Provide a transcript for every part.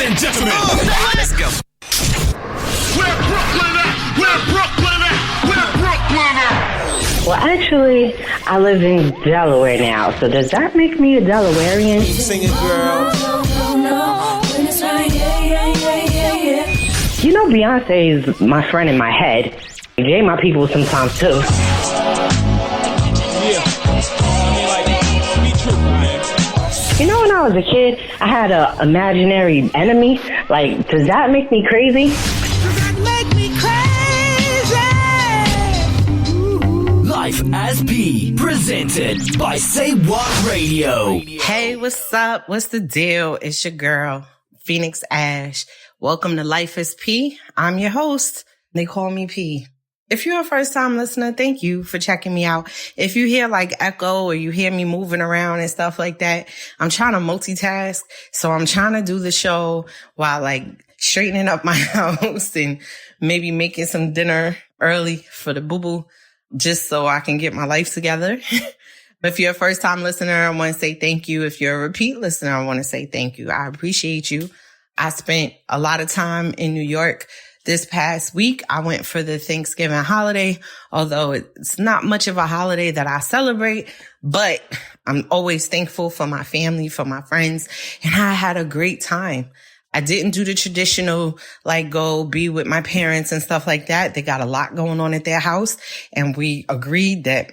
and gentlemen, let's go. Where Brooklyn at? Where Brooklyn at? Where Brooklyn at? Well, actually, I live in Delaware now, so does that make me a Delawarean? Sing it, girl. You know, Beyonce is my friend in my head. Jay my people sometimes, too. Yeah. I mean, like, be true, man. You know, when I was a kid, I had an imaginary enemy. Like, does that make me crazy? Life as P, presented by Say What Radio. Hey, what's up? What's the deal? It's your girl, Phoenix Ash. Welcome to Life is P. I'm your host. They call me P. If you're a first-time listener, thank you for checking me out. If you hear like echo or you hear me moving around and stuff like that, I'm trying to multitask. So I'm trying to do the show while like straightening up my house and maybe making some dinner early for the boo-boo, just so I can get my life together. But if you're a first-time listener, I want to say thank you. If you're a repeat listener, I want to say thank you. I appreciate you. I spent a lot of time in New York this past week. I went for the Thanksgiving holiday, although it's not much of a holiday that I celebrate, but I'm always thankful for my family, for my friends, and I had a great time. I didn't do the traditional, like, go be with my parents and stuff like that. They got a lot going on at their house, and we agreed that,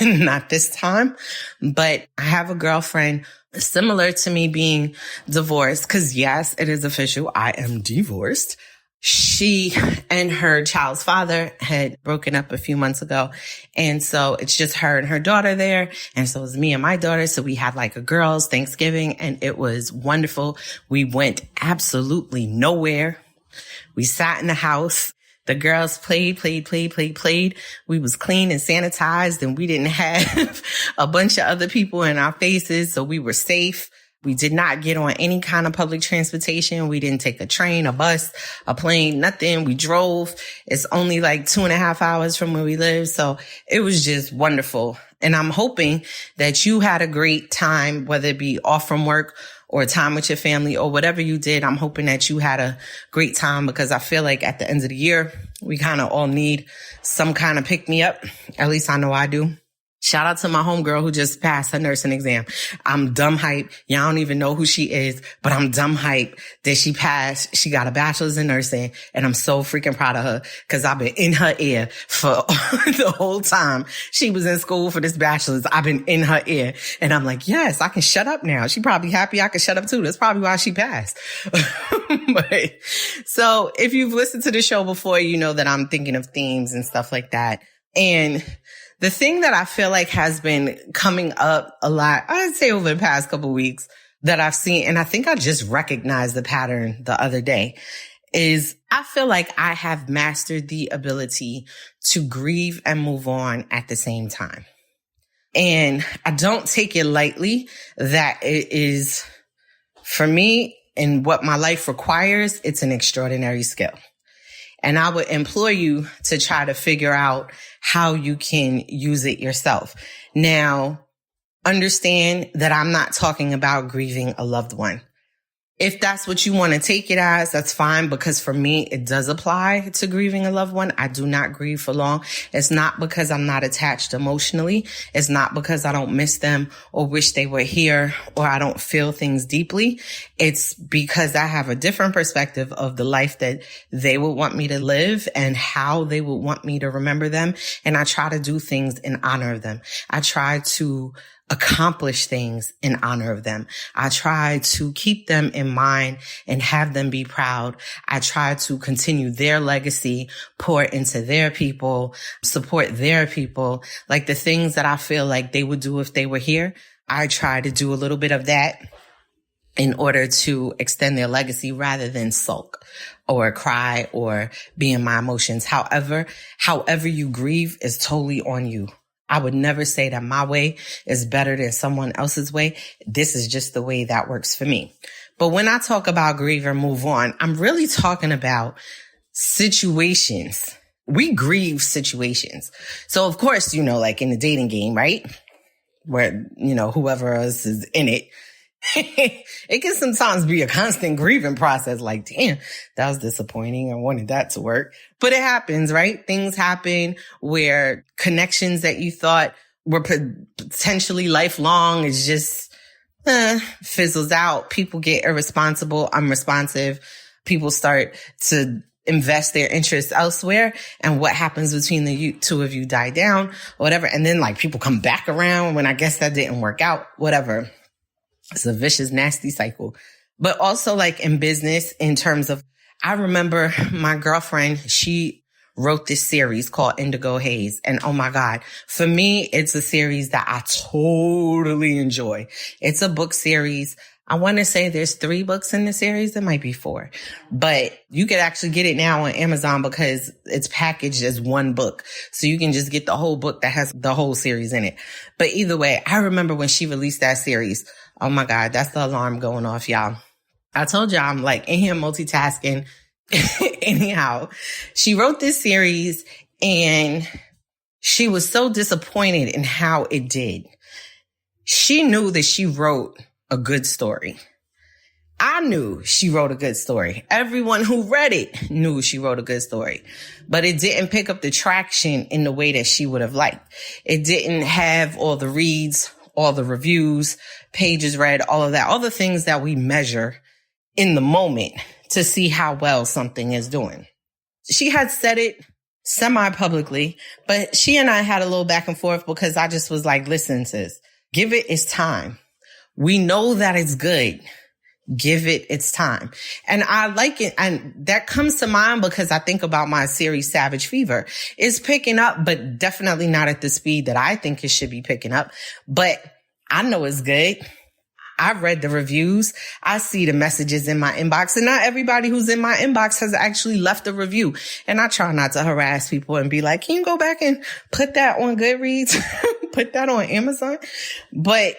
not this time. But I have a girlfriend similar to me being divorced, because yes, it is official. I am divorced. She and her child's father had broken up a few months ago. And so it's just her and her daughter there. And so it's me and my daughter. So we had like a girls' Thanksgiving, and it was wonderful. We went absolutely nowhere. We sat in the house. The girls played. We was clean and sanitized, and we didn't have a bunch of other people in our faces. So we were safe. We did not get on any kind of public transportation. We didn't take a train, a bus, a plane, nothing. We drove. It's only like 2.5 hours from where we live. So it was just wonderful. And I'm hoping that you had a great time, whether it be off from work or time with your family or whatever you did. I'm hoping that you had a great time, because I feel like at the end of the year, we kind of all need some kind of pick me up. At least I know I do. Shout out to my homegirl who just passed her nursing exam. I'm dumb hype. Y'all don't even know who she is, but I'm dumb hype that she passed. She got a bachelor's in nursing, and I'm so freaking proud of her, because I've been in her ear for the whole time she was in school for this bachelor's. I've been in her ear, and I'm like, yes, I can shut up now. She probably happy I can shut up too. That's probably why she passed. But, so if you've listened to the show before, you know that I'm thinking of themes and stuff like that. And the thing that I feel like has been coming up a lot, I'd say over the past couple of weeks, that I've seen, and I think I just recognized the pattern the other day, is I feel like I have mastered the ability to grieve and move on at the same time. And I don't take it lightly that it is, for me, and what my life requires, it's an extraordinary skill. And I would implore you to try to figure out how you can use it yourself. Now, understand that I'm not talking about grieving a loved one. If that's what you want to take it as, that's fine, because for me, it does apply to grieving a loved one. I do not grieve for long. It's not because I'm not attached emotionally. It's not because I don't miss them or wish they were here, or I don't feel things deeply. It's because I have a different perspective of the life that they would want me to live and how they would want me to remember them. And I try to do things in honor of them. I try to accomplish things in honor of them. I try to keep them in mind and have them be proud. I try to continue their legacy, pour into their people, support their people. Like the things that I feel like they would do if they were here, I try to do a little bit of that in order to extend their legacy rather than sulk or cry or be in my emotions. However you grieve is totally on you. I would never say that my way is better than someone else's way. This is just the way that works for me. But when I talk about grieve and move on, I'm really talking about situations. We grieve situations. So of course, like in the dating game, right? Where, whoever else is in it, It can sometimes be a constant grieving process. Like, damn, that was disappointing. I wanted that to work. But it happens, right? Things happen where connections that you thought were potentially lifelong is just fizzles out. People get irresponsible, unresponsive. People start to invest their interests elsewhere. And what happens between the two of you die down, or whatever. And then like people come back around when I guess that didn't work out, whatever. It's a vicious, nasty cycle. But also like in business, in terms of, I remember my girlfriend, she wrote this series called Indigo Haze. And oh my God, for me, it's a series that I totally enjoy. It's a book series. I want to say there's 3 books in the series. There might be 4, but you could actually get it now on Amazon because it's packaged as one book. So you can just get the whole book that has the whole series in it. But either way, I remember when she released that series. Oh my God, that's the alarm going off, y'all. I told y'all I'm like in here multitasking. Anyhow, she wrote this series and she was so disappointed in how it did. She knew that she wrote a good story. I knew she wrote a good story. Everyone who read it knew she wrote a good story, but it didn't pick up the traction in the way that she would have liked. It didn't have all the reads, all the reviews, pages read, all of that, all the things that we measure in the moment to see how well something is doing. She had said it semi-publicly, but she and I had a little back and forth because I just was like, listen, sis, give it its time. We know that it's good. Give it its time. And I like it. And that comes to mind because I think about my series Savage Fever. It's picking up, but definitely not at the speed that I think it should be picking up. But I know it's good. I've read the reviews. I see the messages in my inbox, and not everybody who's in my inbox has actually left a review. And I try not to harass people and be like, can you go back and put that on Goodreads? Put that on Amazon? But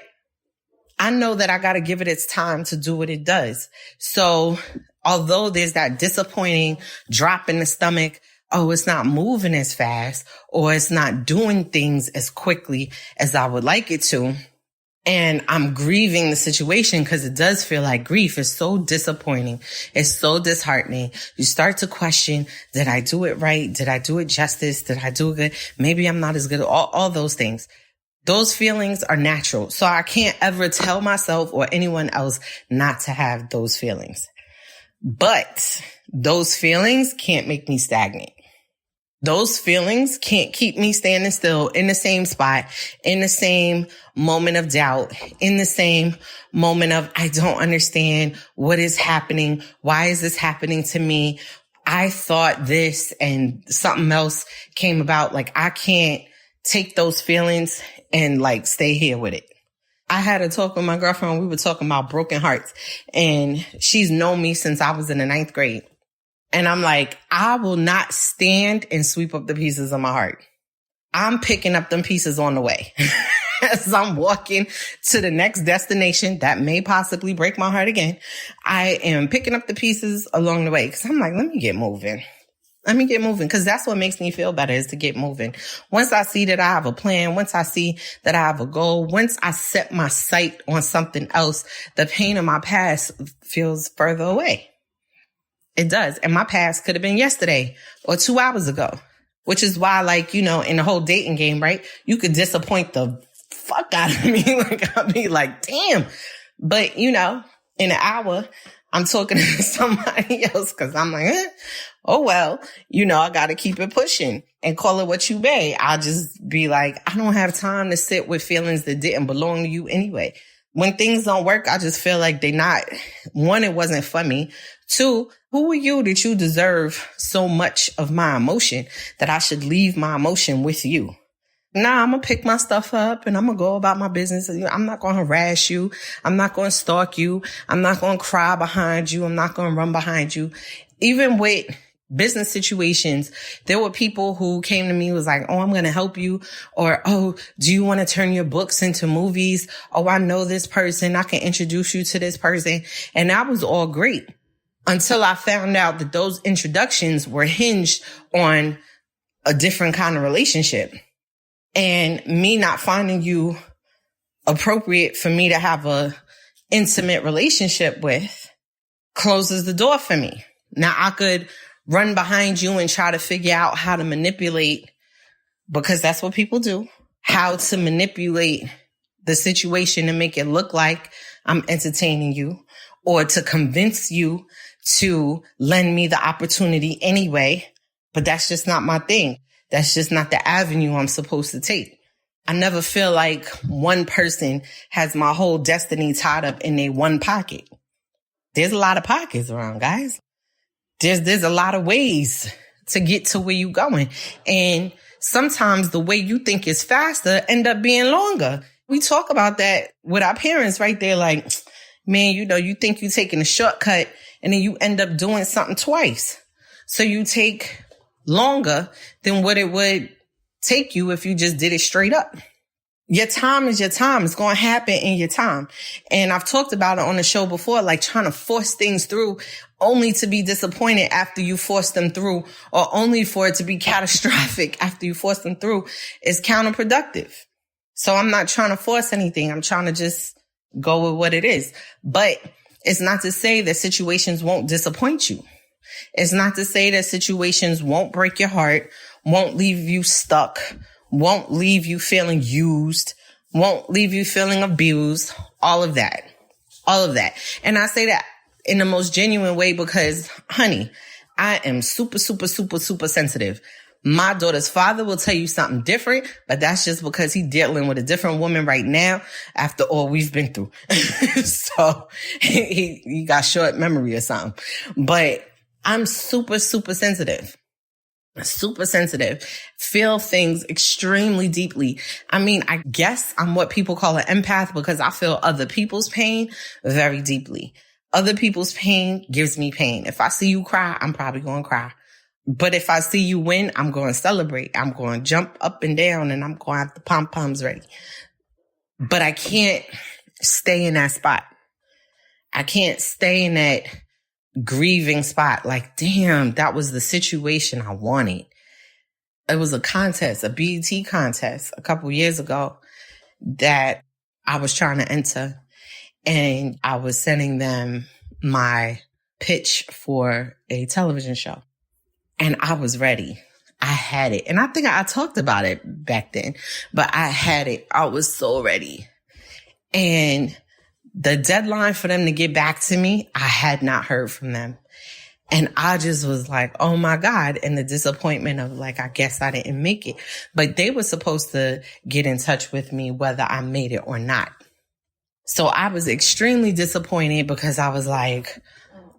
I know that I got to give it its time to do what it does. So although there's that disappointing drop in the stomach, oh, it's not moving as fast, or it's not doing things as quickly as I would like it to, and I'm grieving the situation because it does feel like grief is so disappointing. It's so disheartening. You start to question, did I do it right? Did I do it justice? Did I do it good? Maybe I'm not as good. All those things. Those feelings are natural. So I can't ever tell myself or anyone else not to have those feelings. But those feelings can't make me stagnant. Those feelings can't keep me standing still in the same spot, in the same moment of doubt, in the same moment of, I don't understand what is happening. Why is this happening to me? I thought this and something else came about. Like, I can't take those feelings and like stay here with it. I had a talk with my girlfriend. We were talking about broken hearts, and she's known me since I was in the 9th grade. And I'm like, I will not stand and sweep up the pieces of my heart. I'm picking up them pieces on the way. As I'm walking to the next destination that may possibly break my heart again, I am picking up the pieces along the way. Cause I'm like, let me get moving. Cause that's what makes me feel better, is to get moving. Once I see that I have a plan, once I see that I have a goal, once I set my sight on something else, the pain of my past feels further away. It does. And my past could have been yesterday or 2 hours ago, which is why, like, you know, in the whole dating game, right? You could disappoint the fuck out of me. Like, I'll be like, damn. But, you know, in an hour, I'm talking to somebody else because I'm like, oh, well, you know, I got to keep it pushing and call it what you may. I'll just be like, I don't have time to sit with feelings that didn't belong to you anyway. When things don't work, I just feel like one, it wasn't for me. 2, who are you that you deserve so much of my emotion that I should leave my emotion with you? Nah, I'm going to pick my stuff up and I'm going to go about my business. I'm not going to harass you. I'm not going to stalk you. I'm not going to cry behind you. I'm not going to run behind you. Even with business situations, there were people who came to me, was like, oh, I'm going to help you. Or, oh, do you want to turn your books into movies? Oh, I know this person. I can introduce you to this person. And that was all great until I found out that those introductions were hinged on a different kind of relationship. And me not finding you appropriate for me to have a intimate relationship with closes the door for me. Now I could run behind you and try to figure out how to manipulate, because that's what people do, how to manipulate the situation and make it look like I'm entertaining you, or to convince you to lend me the opportunity anyway. But that's just not my thing. That's just not the avenue I'm supposed to take. I never feel like one person has my whole destiny tied up in their one pocket. There's a lot of pockets around, guys. There's a lot of ways to get to where you're going. And sometimes the way you think is faster end up being longer. We talk about that with our parents right there. Like, man, you think you're taking a shortcut and then you end up doing something twice. So you take longer than what it would take you if you just did it straight up. Your time is your time. It's going to happen in your time. And I've talked about it on the show before, like trying to force things through only to be disappointed after you force them through, or only for it to be catastrophic after you force them through, is counterproductive. So I'm not trying to force anything. I'm trying to just go with what it is. But it's not to say that situations won't disappoint you. It's not to say that situations won't break your heart, won't leave you stuck, won't leave you feeling used, won't leave you feeling abused, all of that. All of that. And I say that in the most genuine way because, honey, I am super, super, super, super sensitive. My daughter's father will tell you something different, but that's just because he's dealing with a different woman right now after all we've been through. So he got short memory or something. But I'm super, super sensitive. Super sensitive, feel things extremely deeply. I mean, I guess I'm what people call an empath because I feel other people's pain very deeply. Other people's pain gives me pain. If I see you cry, I'm probably going to cry. But if I see you win, I'm going to celebrate. I'm going to jump up and down and I'm going to have the pom-poms ready. But I can't stay in that spot. I can't stay in that grieving spot. Like, damn, that was the situation I wanted. It was a contest, a BET contest a couple years ago that I was trying to enter, and I was sending them my pitch for a television show, and I was ready. I had it. And I think I talked about it back then, but I had it. I was so ready. And the deadline for them to get back to me, I had not heard from them. And I just was like, oh my God. And the disappointment of like, I guess I didn't make it. But they were supposed to get in touch with me whether I made it or not. So I was extremely disappointed because I was like,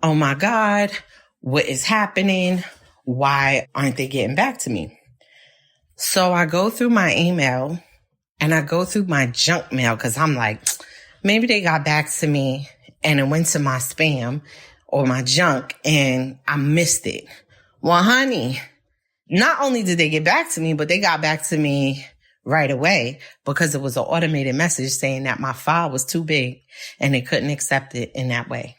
oh my God, what is happening? Why aren't they getting back to me? So I go through my email and I go through my junk mail because I'm like, maybe they got back to me and it went to my spam or my junk and I missed it. Well, honey, not only did they get back to me, but they got back to me right away because it was an automated message saying that my file was too big and they couldn't accept it in that way.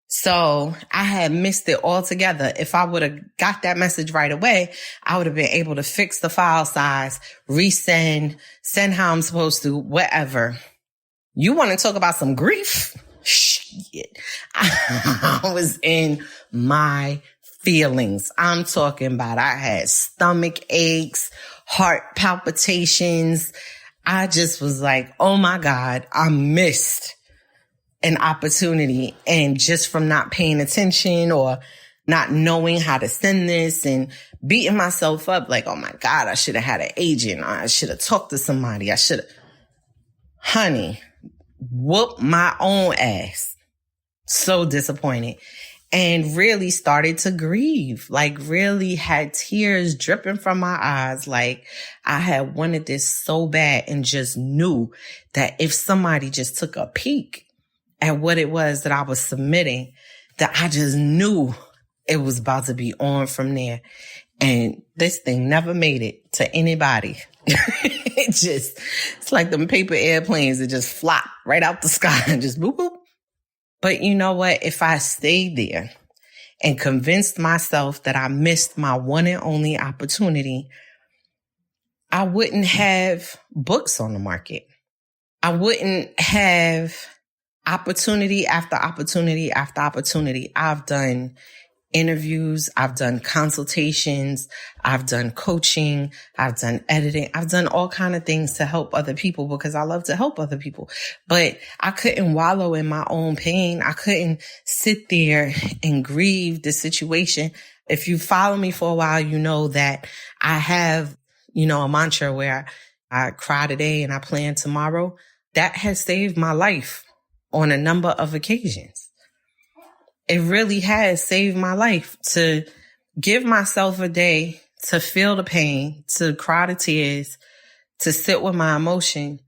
So I had missed it altogether. If I would have got that message right away, I would have been able to fix the file size, resend, send how I'm supposed to, whatever. You want to talk about some grief? Shit. I was in my feelings. I'm talking about I had stomach aches, heart palpitations. I just was like, oh my God, I missed an opportunity. And just from not paying attention or not knowing how to send this and beating myself up like, oh my God, I should have had an agent. I should have talked to somebody. I should have. Honey, whoop my own ass. So disappointed. And really started to grieve, like really had tears dripping from my eyes. Like I had wanted this so bad and just knew that if somebody just took a peek at what it was that I was submitting, that I just knew it was about to be on from there. And this thing never made it to anybody. It's like them paper airplanes that just flop right out the sky and just boop, boop. But you know what? If I stayed there and convinced myself that I missed my one and only opportunity, I wouldn't have books on the market. I wouldn't have opportunity after opportunity after opportunity. I've done interviews, I've done consultations, I've done coaching, I've done editing, I've done all kind of things to help other people because I love to help other people. But I couldn't wallow in my own pain. I couldn't sit there and grieve the situation. If you follow me for a while, you know that I have, a mantra where I cry today and I plan tomorrow. That has saved my life on a number of occasions. It really has saved my life to give myself a day to feel the pain, to cry the tears, to sit with my emotion.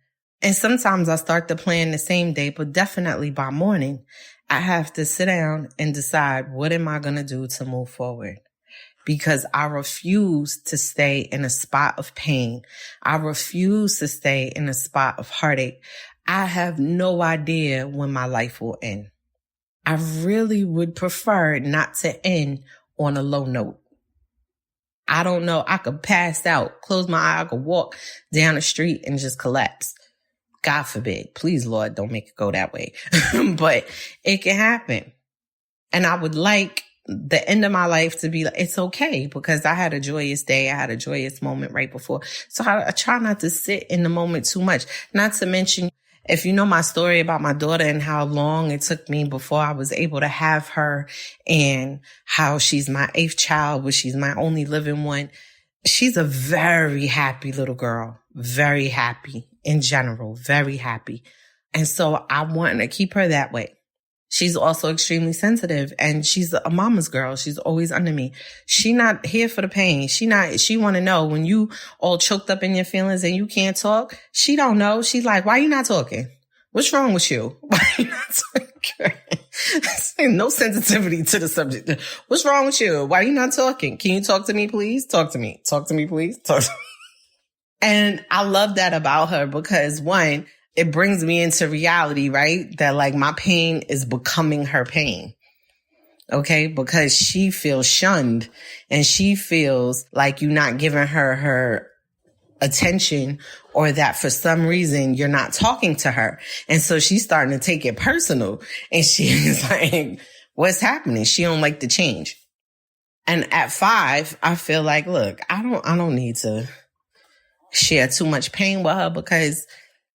And sometimes I start the plan the same day, but definitely by morning, I have to sit down and decide, what am I going to do to move forward? Because I refuse to stay in a spot of pain. I refuse to stay in a spot of heartache. I have no idea when my life will end. I really would prefer not to end on a low note. I don't know. I could pass out, close my eye, I could walk down the street and just collapse. God forbid. Please, Lord, don't make it go that way. But it can happen. And I would like the end of my life to be like, it's okay because I had a joyous day. I had a joyous moment right before. So I try not to sit in the moment too much. Not to mention, if you know my story about my daughter and how long it took me before I was able to have her and how she's my 8th child, but she's my only living one. She's a very happy little girl, very happy in general, very happy. And so I want to keep her that way. She's also extremely sensitive and she's a mama's girl. She's always under me. She not here for the pain. She want to know when you all choked up in your feelings and you can't talk. She don't know. She's like, why you not talking? What's wrong with you? Why you not talking? No sensitivity to the subject. What's wrong with you? Why you not talking? Can you talk to me, please? Talk to me. Talk to me, please. Talk to me. And I love that about her because one, it brings me into reality, right? That like my pain is becoming her pain. Okay. Because she feels shunned and she feels like you're not giving her attention or that for some reason you're not talking to her. And so she's starting to take it personal and she's like, what's happening? She don't like the change. And at 5, I feel like, look, I don't need to share too much pain with her because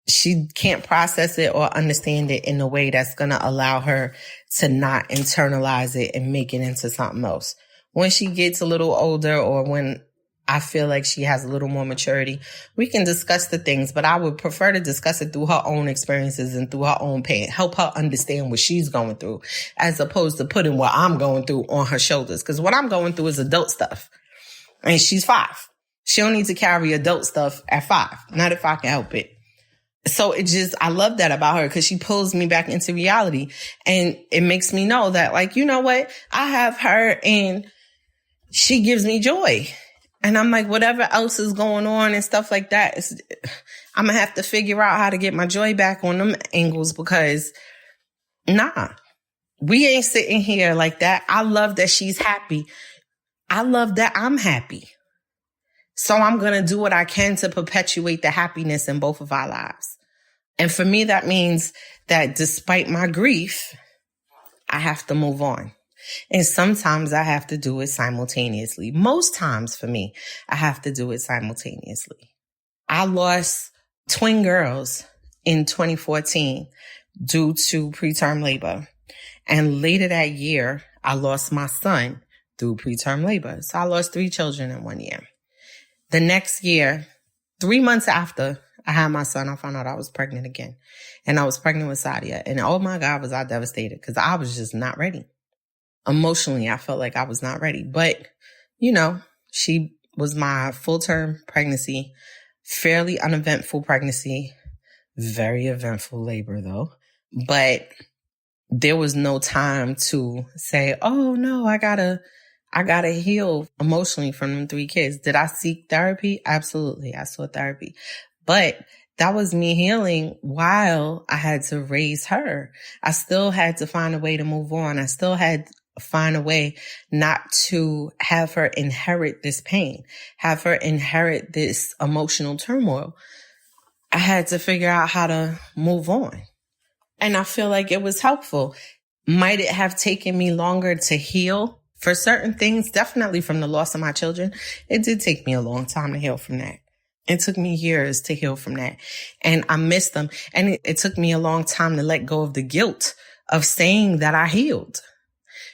she can't process it or understand it in a way that's going to allow her to not internalize it and make it into something else. When she gets a little older or when I feel like she has a little more maturity, we can discuss the things, but I would prefer to discuss it through her own experiences and through her own pain, help her understand what she's going through as opposed to putting what I'm going through on her shoulders. Because what I'm going through is adult stuff and she's 5. She don't need to carry adult stuff at 5, not if I can help it. So I love that about her because she pulls me back into reality and it makes me know that like, you know what? I have her and she gives me joy. And I'm like, whatever else is going on and stuff like that, I'm going to have to figure out how to get my joy back on them angles because we ain't sitting here like that. I love that she's happy. I love that I'm happy. So I'm going to do what I can to perpetuate the happiness in both of our lives. And for me, that means that despite my grief, I have to move on. And sometimes I have to do it simultaneously. Most times for me, I have to do it simultaneously. I lost twin girls in 2014 due to preterm labor. And later that year, I lost my son through preterm labor. So I lost 3 children in 1 year. The next year, 3 months after I had my son, I found out I was pregnant again. And I was pregnant with Sadia. And oh my God, was I devastated because I was just not ready. Emotionally, I felt like I was not ready. But, she was my full-term pregnancy, fairly uneventful pregnancy, very eventful labor though. But there was no time to say, oh no, I gotta heal emotionally from them 3 kids. Did I seek therapy? Absolutely. I sought therapy. But that was me healing while I had to raise her. I still had to find a way to move on. I still had to find a way not to have her inherit this pain, have her inherit this emotional turmoil. I had to figure out how to move on. And I feel like it was helpful. Might it have taken me longer to heal for certain things? Definitely from the loss of my children. It did take me a long time to heal from that. It took me years to heal from that. And I miss them. And it took me a long time to let go of the guilt of saying that I healed.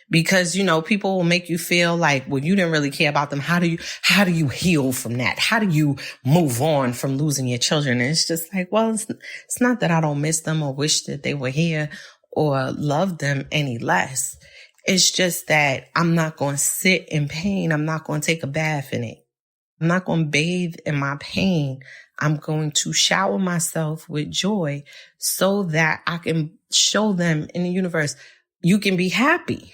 Because, you know, people will make you feel like, well, you didn't really care about them. How do you heal from that? How do you move on from losing your children? And it's just like, well, it's not that I don't miss them or wish that they were here or love them any less. It's just that I'm not going to sit in pain. I'm not going to take a bath in it. I'm not going to bathe in my pain. I'm going to shower myself with joy so that I can show them in the universe, you can be happy.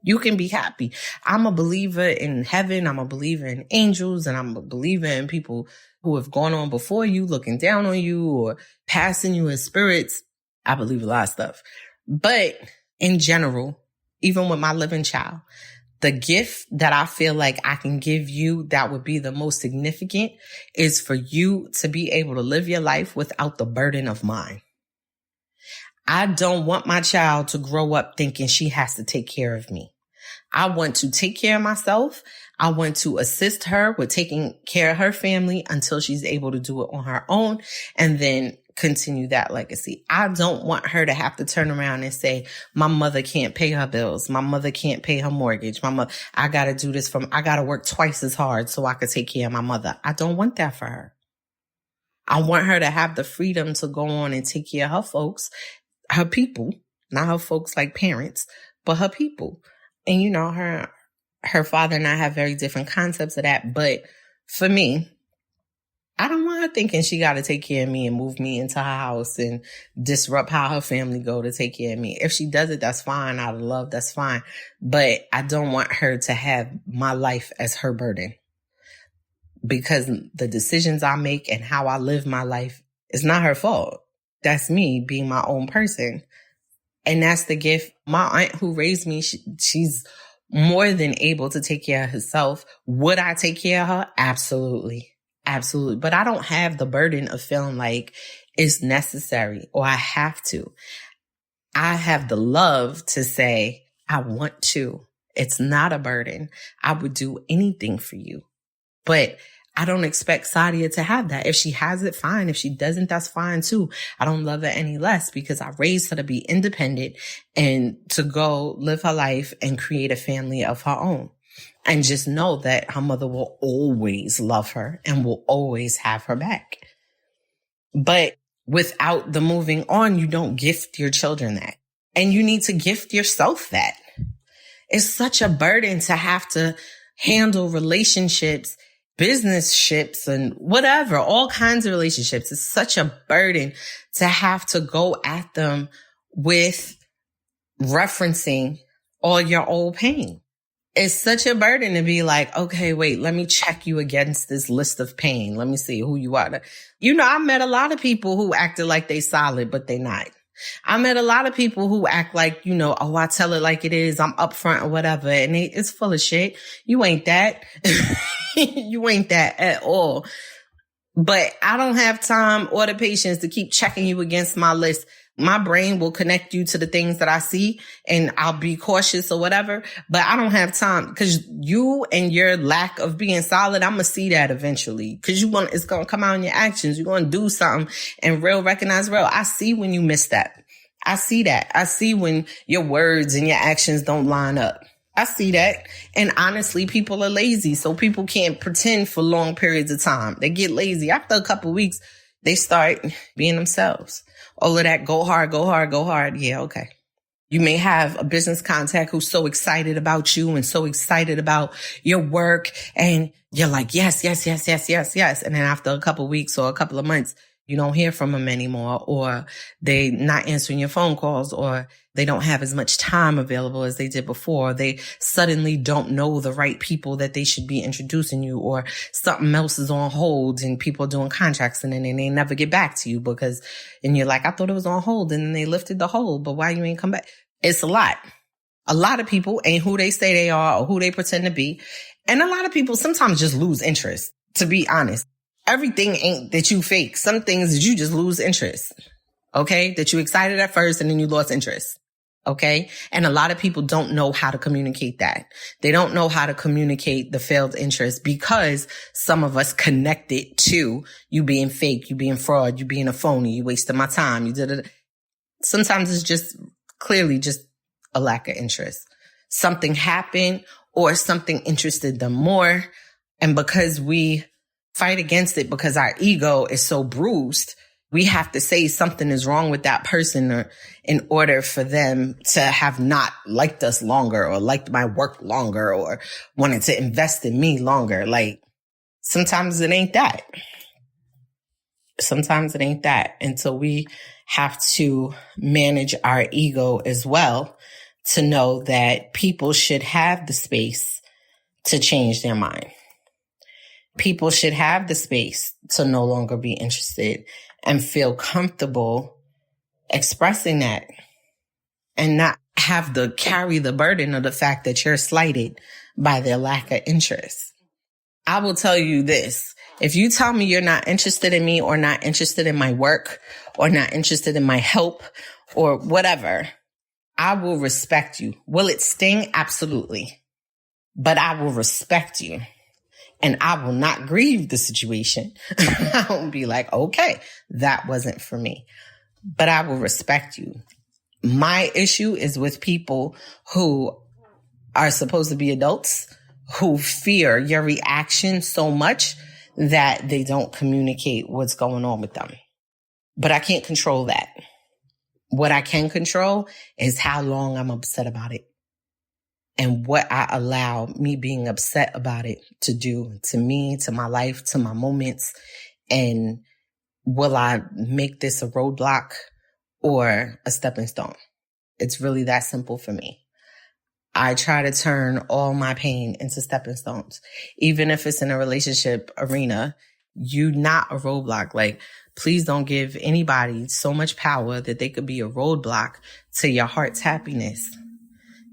You can be happy. I'm a believer in heaven. I'm a believer in angels, and I'm a believer in people who have gone on before you, looking down on you or passing you as spirits. I believe a lot of stuff. But in general, even with my living child, the gift that I feel like I can give you that would be the most significant is for you to be able to live your life without the burden of mine. I don't want my child to grow up thinking she has to take care of me. I want to take care of myself. I want to assist her with taking care of her family until she's able to do it on her own and then continue that legacy. I don't want her to have to turn around and say, my mother can't pay her bills. My mother can't pay her mortgage. I got to do this I got to work twice as hard so I could take care of my mother. I don't want that for her. I want her to have the freedom to go on and take care of her folks, her people, not her folks like parents, but her people. And, you know, her father and I have very different concepts of that. But for me, I don't want her thinking she got to take care of me and move me into her house and disrupt how her family go to take care of me. If she does it, that's fine. Out of love, that's fine. But I don't want her to have my life as her burden, because the decisions I make and how I live my life is not her fault. That's me being my own person. And that's the gift. My aunt who raised me, she's more than able to take care of herself. Would I take care of her? Absolutely. Absolutely. But I don't have the burden of feeling like it's necessary or I have to. I have the love to say, I want to. It's not a burden. I would do anything for you. But I don't expect Sadia to have that. If she has it, fine. If she doesn't, that's fine too. I don't love her any less because I raised her to be independent and to go live her life and create a family of her own. And just know that her mother will always love her and will always have her back. But without the moving on, you don't gift your children that. And you need to gift yourself that. It's such a burden to have to handle relationships, business ships and whatever, all kinds of relationships. It's such a burden to have to go at them with referencing all your old pain. It's such a burden to be like, okay, wait, let me check you against this list of pain. Let me see who you are. You know, I met a lot of people who acted like they solid, but they not. I met a lot of people who act like, you know, oh, I tell it like it is. I'm upfront or whatever. And it's full of shit. You ain't that. You ain't that at all. But I don't have time or the patience to keep checking you against my list. My brain will connect you to the things that I see and I'll be cautious or whatever, but I don't have time because you and your lack of being solid, I'm going to see that eventually because it's going to come out in your actions. You're going to do something and real recognize real. I see when you miss that. I see that. I see when your words and your actions don't line up. I see that. And honestly, people are lazy. So people can't pretend for long periods of time. They get lazy. After a couple of weeks, they start being themselves. All of that, go hard, go hard, go hard. Yeah, okay. You may have a business contact who's so excited about you and so excited about your work. And you're like, yes, yes, yes, yes, yes, yes. And then after a couple of weeks or a couple of months, you don't hear from them anymore, or they not answering your phone calls, or they don't have as much time available as they did before. They suddenly don't know the right people that they should be introducing you, or something else is on hold and people are doing contracts and then they never get back to you and you're like, I thought it was on hold and then they lifted the hold, but why you ain't come back? It's a lot. A lot of people ain't who they say they are or who they pretend to be. And a lot of people sometimes just lose interest, to be honest. Everything ain't that you fake. Some things that you just lose interest. Okay. That you excited at first and then you lost interest. Okay. And a lot of people don't know how to communicate that. They don't know how to communicate the failed interest because some of us connect it to you being fake, you being fraud, you being a phony, you wasted my time. You did it. Sometimes it's just clearly just a lack of interest. Something happened or something interested them more. And because we fight against it because our ego is so bruised, we have to say something is wrong with that person or in order for them to have not liked us longer or liked my work longer or wanted to invest in me longer. Like sometimes it ain't that. Sometimes it ain't that. And so we have to manage our ego as well to know that people should have the space to change their mind. People should have the space to no longer be interested and feel comfortable expressing that and not have to carry the burden of the fact that you're slighted by their lack of interest. I will tell you this. If you tell me you're not interested in me or not interested in my work or not interested in my help or whatever, I will respect you. Will it sting? Absolutely. But I will respect you. And I will not grieve the situation. I won't be like, okay, that wasn't for me. But I will respect you. My issue is with people who are supposed to be adults, who fear your reaction so much that they don't communicate what's going on with them. But I can't control that. What I can control is how long I'm upset about it. And what I allow me being upset about it to do to me, to my life, to my moments. And will I make this a roadblock or a stepping stone? It's really that simple for me. I try to turn all my pain into stepping stones. Even if it's in a relationship arena, you're not a roadblock. Like, please don't give anybody so much power that they could be a roadblock to your heart's happiness.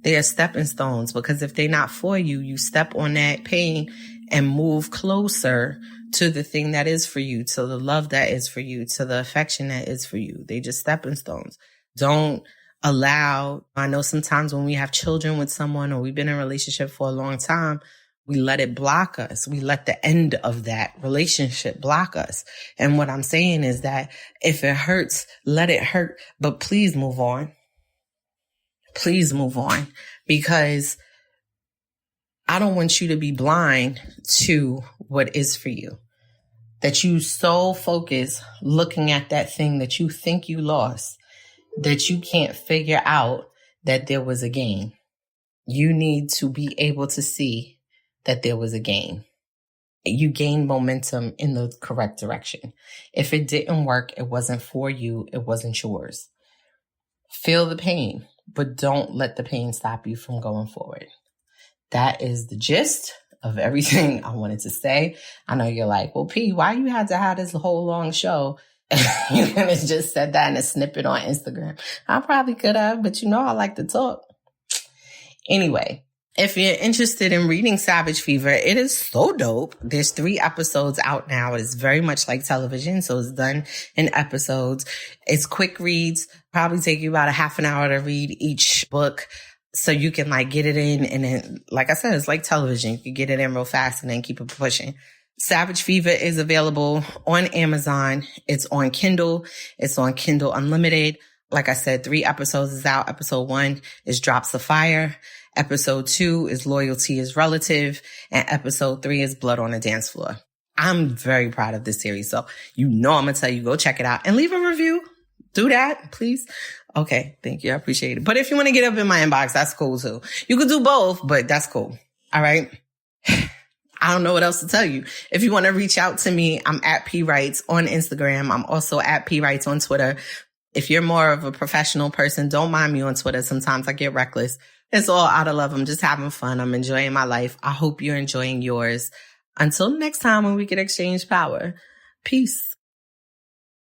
They are stepping stones because if they're not for you, you step on that pain and move closer to the thing that is for you, to the love that is for you, to the affection that is for you. They just stepping stones. Don't allow, I know sometimes when we have children with someone or we've been in a relationship for a long time, we let it block us. We let the end of that relationship block us. And what I'm saying is that if it hurts, let it hurt, but please move on. Please move on, because I don't want you to be blind to what is for you. That you so focus looking at that thing that you think you lost that you can't figure out that there was a gain. You need to be able to see that there was a gain. You gained momentum in the correct direction. If it didn't work, it wasn't for you. It wasn't yours. Feel the pain. But don't let the pain stop you from going forward. That is the gist of everything I wanted to say. I know you're like, well, P, why you had to have this whole long show? You could have just said that in a snippet on Instagram. I probably could have, but you know I like to talk. Anyway, if you're interested in reading Savage Fever, it is so dope. There's 3 episodes out now. It's very much like television, so it's done in episodes. It's quick reads. Probably take you about a half an hour to read each book. So you can like get it in. And then, like I said, it's like television. You can get it in real fast and then keep it pushing. Savage Fever is available on Amazon. It's on Kindle. It's on Kindle Unlimited. Like I said, 3 episodes is out. Episode 1 is Drops of Fire. Episode 2 is Loyalty is Relative. And episode 3 is Blood on the Dance Floor. I'm very proud of this series. So you know I'm going to tell you, go check it out and leave a review. Do that, please. Okay. Thank you. I appreciate it. But if you want to get up in my inbox, that's cool too. You could do both, but that's cool. All right. I don't know what else to tell you. If you want to reach out to me, I'm at P Writes on Instagram. I'm also at P Writes on Twitter. If you're more of a professional person, don't mind me on Twitter. Sometimes I get reckless. It's all out of love. I'm just having fun. I'm enjoying my life. I hope you're enjoying yours. Until next time when we can exchange power. Peace.